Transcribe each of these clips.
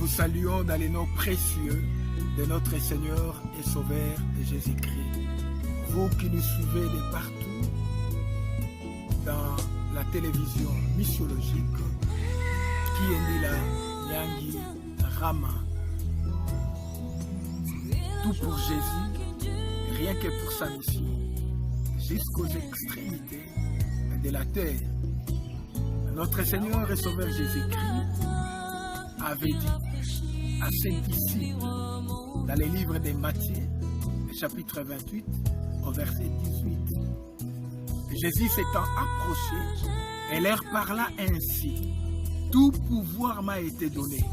vous saluons dans les noms précieux de notre Seigneur et Sauveur Jésus-Christ. Vous qui nous suivez de partout dans la télévision missiologique, Kiendila, Nyangi, Rama, tout pour Jésus, rien que pour sa mission, jusqu'aux extrémités de la terre. Notre Seigneur et Sauveur Jésus-Christ avait dit à ses disciples dans les livres de Matthieu, chapitre 28, au verset 18. Jésus s'étant approché et leur parla ainsi: tout pouvoir m'a été donné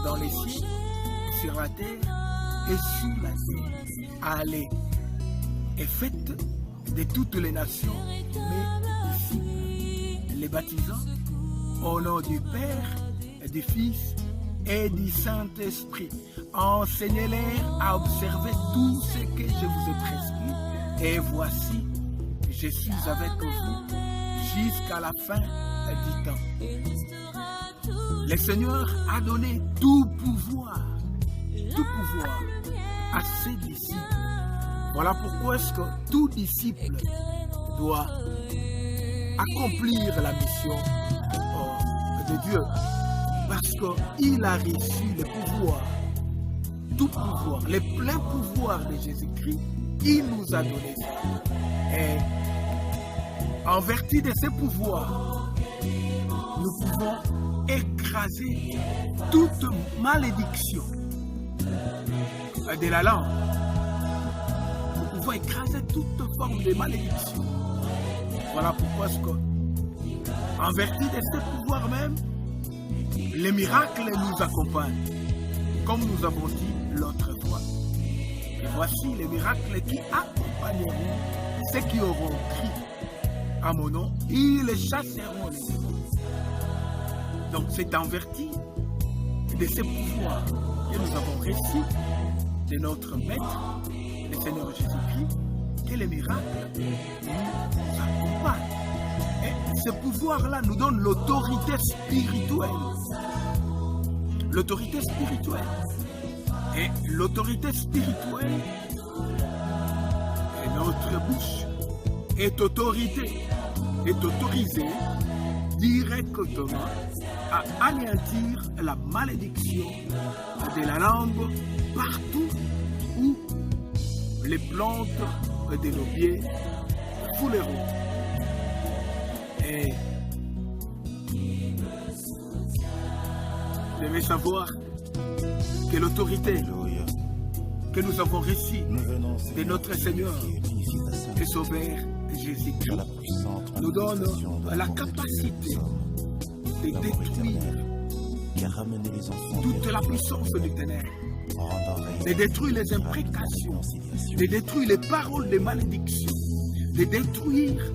dans les cieux, sur la terre et sous la terre. Allez et faites de toutes les nations mes disciples, les baptisant au nom du Père, du Fils et du Saint-Esprit. Enseignez-leur à observer tout ce que je vous ai prescrit. Et voici, je suis avec vous jusqu'à la fin du temps. Le Seigneur a donné tout pouvoir à ses disciples. Voilà pourquoi est-ce que tout disciple doit accomplir la mission de Dieu. Parce qu'il a reçu le pouvoir, tout pouvoir, le plein pouvoir de Jésus-Christ, il nous a donné ça. Et en vertu de ce pouvoir, nous pouvons écraser toute malédiction de la langue. Nous pouvons écraser toute forme de malédiction. Voilà pourquoi est-ce que, en vertu de ce pouvoir même, les miracles nous accompagnent, comme nous avons dit l'autre fois. Et voici les miracles qui accompagneront ceux qui auront crié à mon nom, ils chasseront les démons. Donc c'est en vertu de ce pouvoir que nous avons reçu de notre Maître, le Seigneur Jésus-Christ, que les miracles nous accompagnent. Et ce pouvoir-là nous donne l'autorité spirituelle. L'autorité spirituelle. Et l'autorité spirituelle et notre bouche est autorisée directement à anéantir la malédiction de la langue partout où les plantes de nos pieds fouleront. Et vous devez savoir que l'autorité que nous avons reçue de notre Seigneur et Sauveur Jésus-Christ nous donne la capacité de détruire toute la puissance du ténèbre, de détruire les imprécations, de détruire les paroles de malédiction, de détruire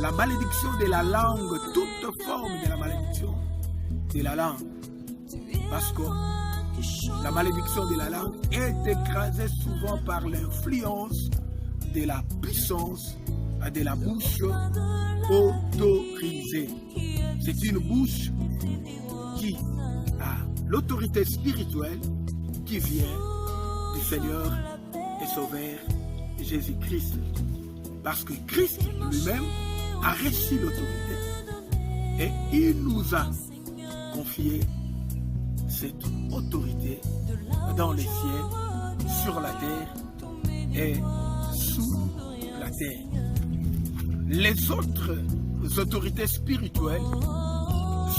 la malédiction de la langue, toute forme de la malédiction de la langue. Parce que la malédiction de la langue est écrasée souvent par l'influence de la puissance de la bouche autorisée. C'est une bouche qui a l'autorité spirituelle qui vient du Seigneur et Sauveur Jésus-Christ. Parce que Christ lui-même a reçu l'autorité et il nous a confié cette autorité dans les cieux, sur la terre et sous la terre. Les autres autorités spirituelles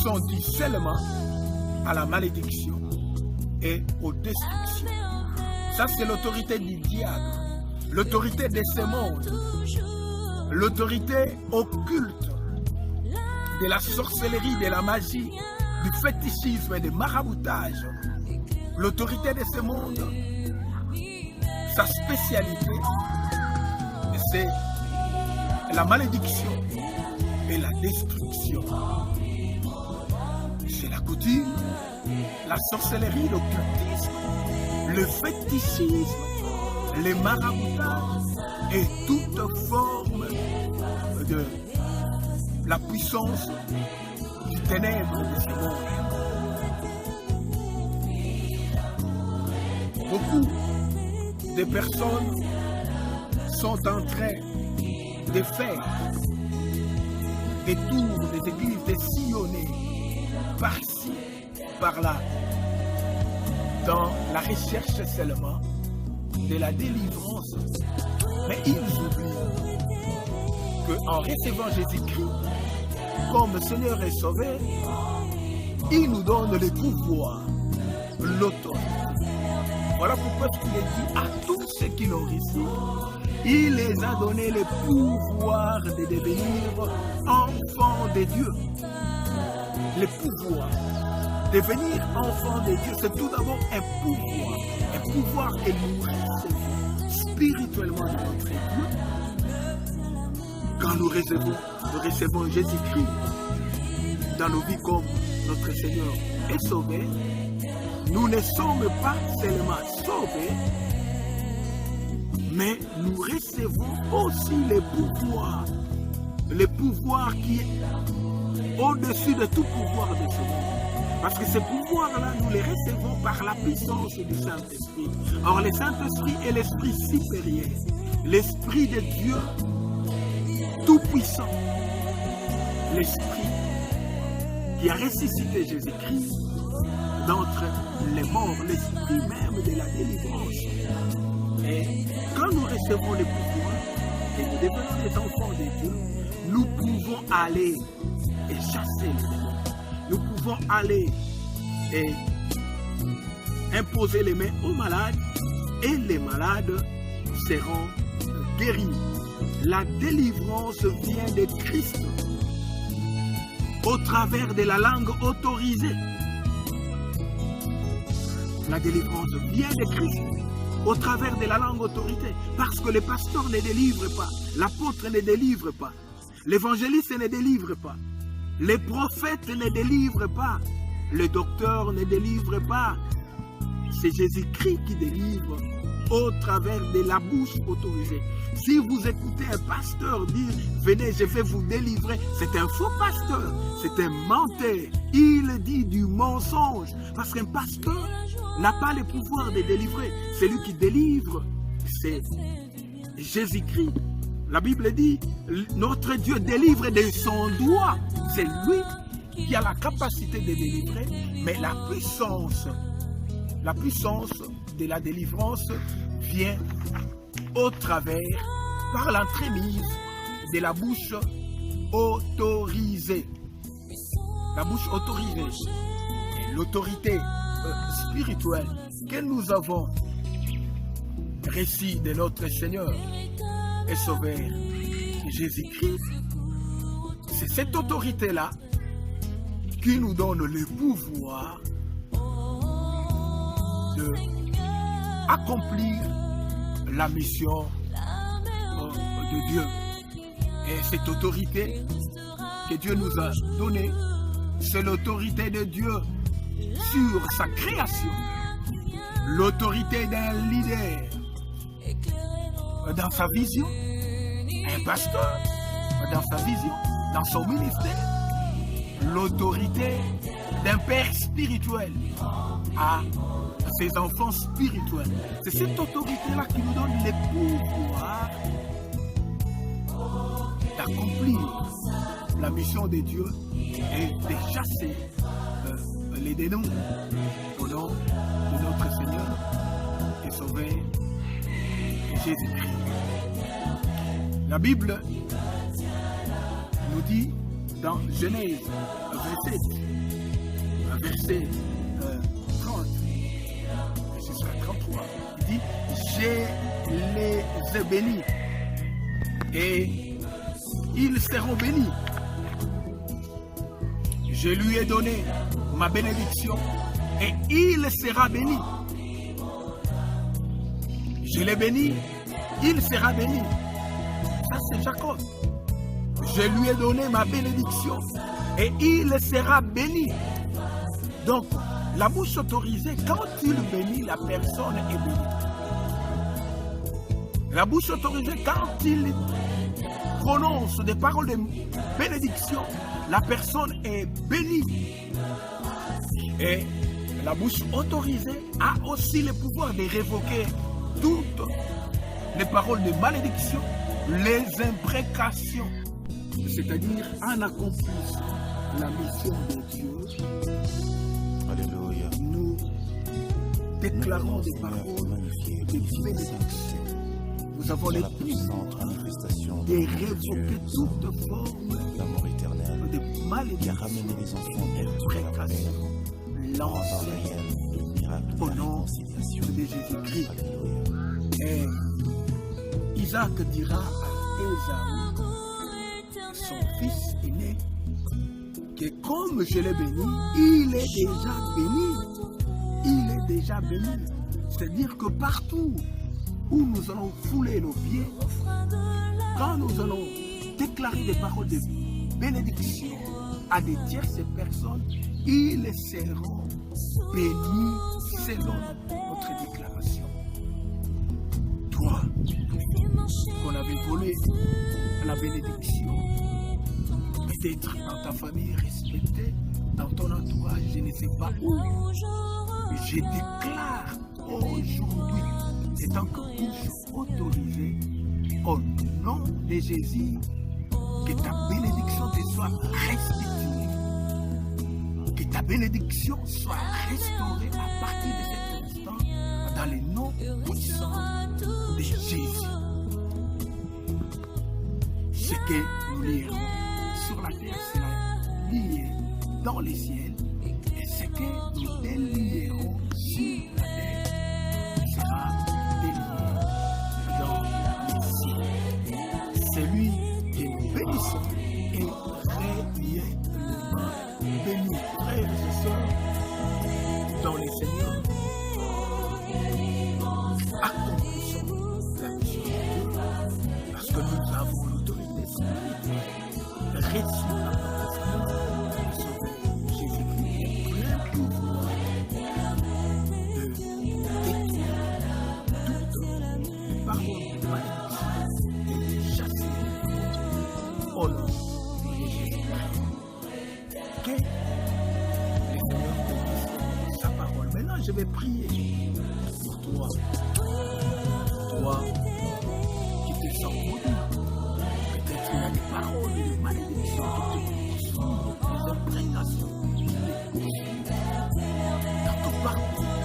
sont dues seulement à la malédiction et aux destructions. Ça, c'est l'autorité du diable, l'autorité de ce monde, l'autorité occulte de la sorcellerie, de la magie, du fétichisme et du maraboutage. L'autorité de ce monde, sa spécialité, c'est la malédiction et la destruction. C'est la coutume, la sorcellerie, l'occultisme, le fétichisme, les maraboutages et toute forme de la puissance du ténèbre de ce monde. Beaucoup de personnes sont en train de faire des tours des églises, de sillonner par-ci, par-là, dans la recherche seulement de la délivrance. Mais ils oublient qu'en recevant Jésus-Christ comme Seigneur et Sauveur, il nous donne le pouvoir, l'autorité. Voilà pourquoi il est dit à tous ceux qui l'ont reçu, il les a donné le pouvoir de devenir enfants de Dieu. Le pouvoir. Devenir enfant de Dieu, c'est tout d'abord un pouvoir que nous recevons spirituellement de notre Dieu. Quand nous recevons Jésus-Christ dans nos vies comme notre Seigneur et Sauveur, nous ne sommes pas seulement sauvés, mais nous recevons aussi le pouvoir qui est au-dessus de tout pouvoir de ce monde. Parce que ces pouvoirs-là, nous les recevons par la puissance du Saint-Esprit. Or, le Saint-Esprit est l'Esprit supérieur, l'Esprit de Dieu tout-puissant, l'Esprit qui a ressuscité Jésus-Christ d'entre les morts, l'Esprit même de la délivrance. Et quand nous recevons le pouvoir et nous devenons des enfants de Dieu, nous pouvons aller et chasser les démons. Nous pouvons aller et imposer les mains aux malades et les malades seront guéris. La délivrance vient de Christ au travers de la langue autorisée. La délivrance vient de Christ au travers de la langue autorisée parce que le pasteur ne délivre pas, l'apôtre ne délivre pas, l'évangéliste ne délivre pas. Les prophètes ne délivrent pas, le docteur ne délivre pas. C'est Jésus-Christ qui délivre au travers de la bouche autorisée. Si vous écoutez un pasteur dire « Venez, je vais vous délivrer », c'est un faux pasteur, c'est un menteur. Il dit du mensonge parce qu'un pasteur n'a pas le pouvoir de délivrer. Celui qui délivre, c'est Jésus-Christ. La Bible dit, notre Dieu délivre de son doigt. C'est lui qui a la capacité de délivrer, mais la puissance de la délivrance vient au travers, par l'entremise de la bouche autorisée. La bouche autorisée. Et l'autorité spirituelle que nous avons reçue de notre Seigneur et Sauveur Jésus-Christ, c'est cette autorité-là qui nous donne le pouvoir de accomplir la mission de Dieu. Et cette autorité que Dieu nous a donnée, c'est l'autorité de Dieu sur sa création, l'autorité d'un leader dans sa vision, un pasteur dans sa vision, dans son ministère, l'autorité d'un père spirituel à ses enfants spirituels. C'est cette autorité-là qui nous donne le pouvoir d'accomplir la mission de Dieu et de chasser les démons au nom de notre Seigneur et Sauveur Jésus-Christ. La Bible nous dit dans Genèse verset 30 jusqu'à 33, il dit « Je les ai bénis et ils seront bénis. Je lui ai donné ma bénédiction et il sera béni. Je l'ai béni, il sera béni. » Ça c'est Jacob. Je lui ai donné ma bénédiction et il sera béni. Donc, la bouche autorisée, quand il bénit, la personne est bénie. La bouche autorisée, quand il prononce des paroles de bénédiction, la personne est bénie. Et La bouche autorisée a aussi le pouvoir de révoquer toutes les paroles de malédiction, les imprécations, c'est-à-dire en accomplissant la mission de Dieu. Alléluia. Nous déclarons des paroles de bénédiction. Nous avons le pouvoir de révoquer toute forme l'amour éternel de qui a malédiction, ramené les enfants de précation, lancée miracle au de la nom réconciliation. de Jésus-Christ. Alléluia. Et Isaac dira à Ésaü, son fils aîné, que comme je l'ai béni, il est déjà béni. Il est déjà béni. C'est-à-dire que partout où nous allons fouler nos pieds, quand nous allons déclarer des paroles de bénédiction à des tierces personnes, ils seront bénis selon notre déclaration. Toi, qu'on avait volé la bénédiction, peut-être dans ta famille respectée, dans ton entourage, je ne sais pas où, je déclare aujourd'hui, étant que bouche autorisée, au nom de Jésus, que ta bénédiction te soit restituée, que ta bénédiction soit restaurée à partir de cet instant, dans le nom puissant de Jésus. Ce que nous lirons sur la terre sera lié dans les ciels, et ce que nous délierons sur la terre sera délié dans les ciels. Celui que nous bénissons est réellement béni. Frères et sœurs, dans les Seigneurs, accomplissons la mission de Dieu, parce que nous avons l'autorité spirituelle, reçue par notre Seigneur, le Sauveur Jésus-Christ, plein pouvoir de détruire toutes les paroles de malédiction et de chasser au nom de Jésus-Christ. Que le Seigneur bénisse sa parole. Maintenant, je vais prier pour toi. Toi qui te sens maudit. Peut-être qu'il y a des paroles de malédiction qui te poursuivent, des imprécations qui te poursuivent dans ton parcours.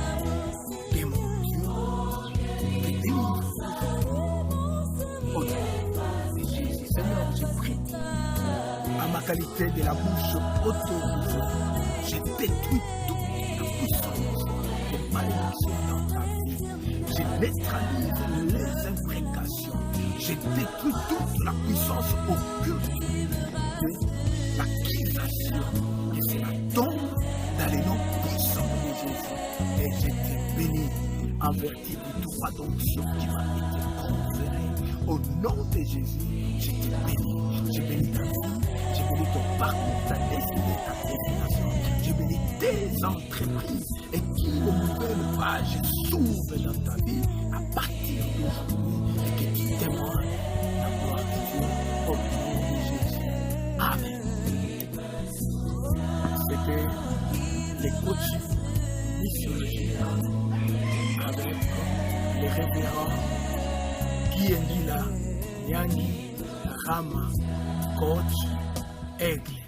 Que mon Dieu te délivre au nom de Jésus. Seigneur, je prie à ma qualité de la bouche autorisée. Je détruis toute la puissance de malédiction dans ta vie. Je neutralise les imprécations. Je détruis toute la puissance occulte de l'accusation. Et c'est la tombe dans les noms puissants de Jésus. Et je te bénis en vertu du droit d'onction qui m'a été conféré. Au nom de Jésus, je te bénis. Je bénis ta vie. Je bénis ton parcours, ta destinée, ta destination. Je bénis tes entreprises et qui de nouvelles pages s'ouvrent dans ta vie à partir d'aujourd'hui et que tu témoignes la gloire de Dieu au nom de Jésus. Amen. C'était les coachs missiologiques avec les révérends Guy Ndila, Yangi, Rama, coach Aigle.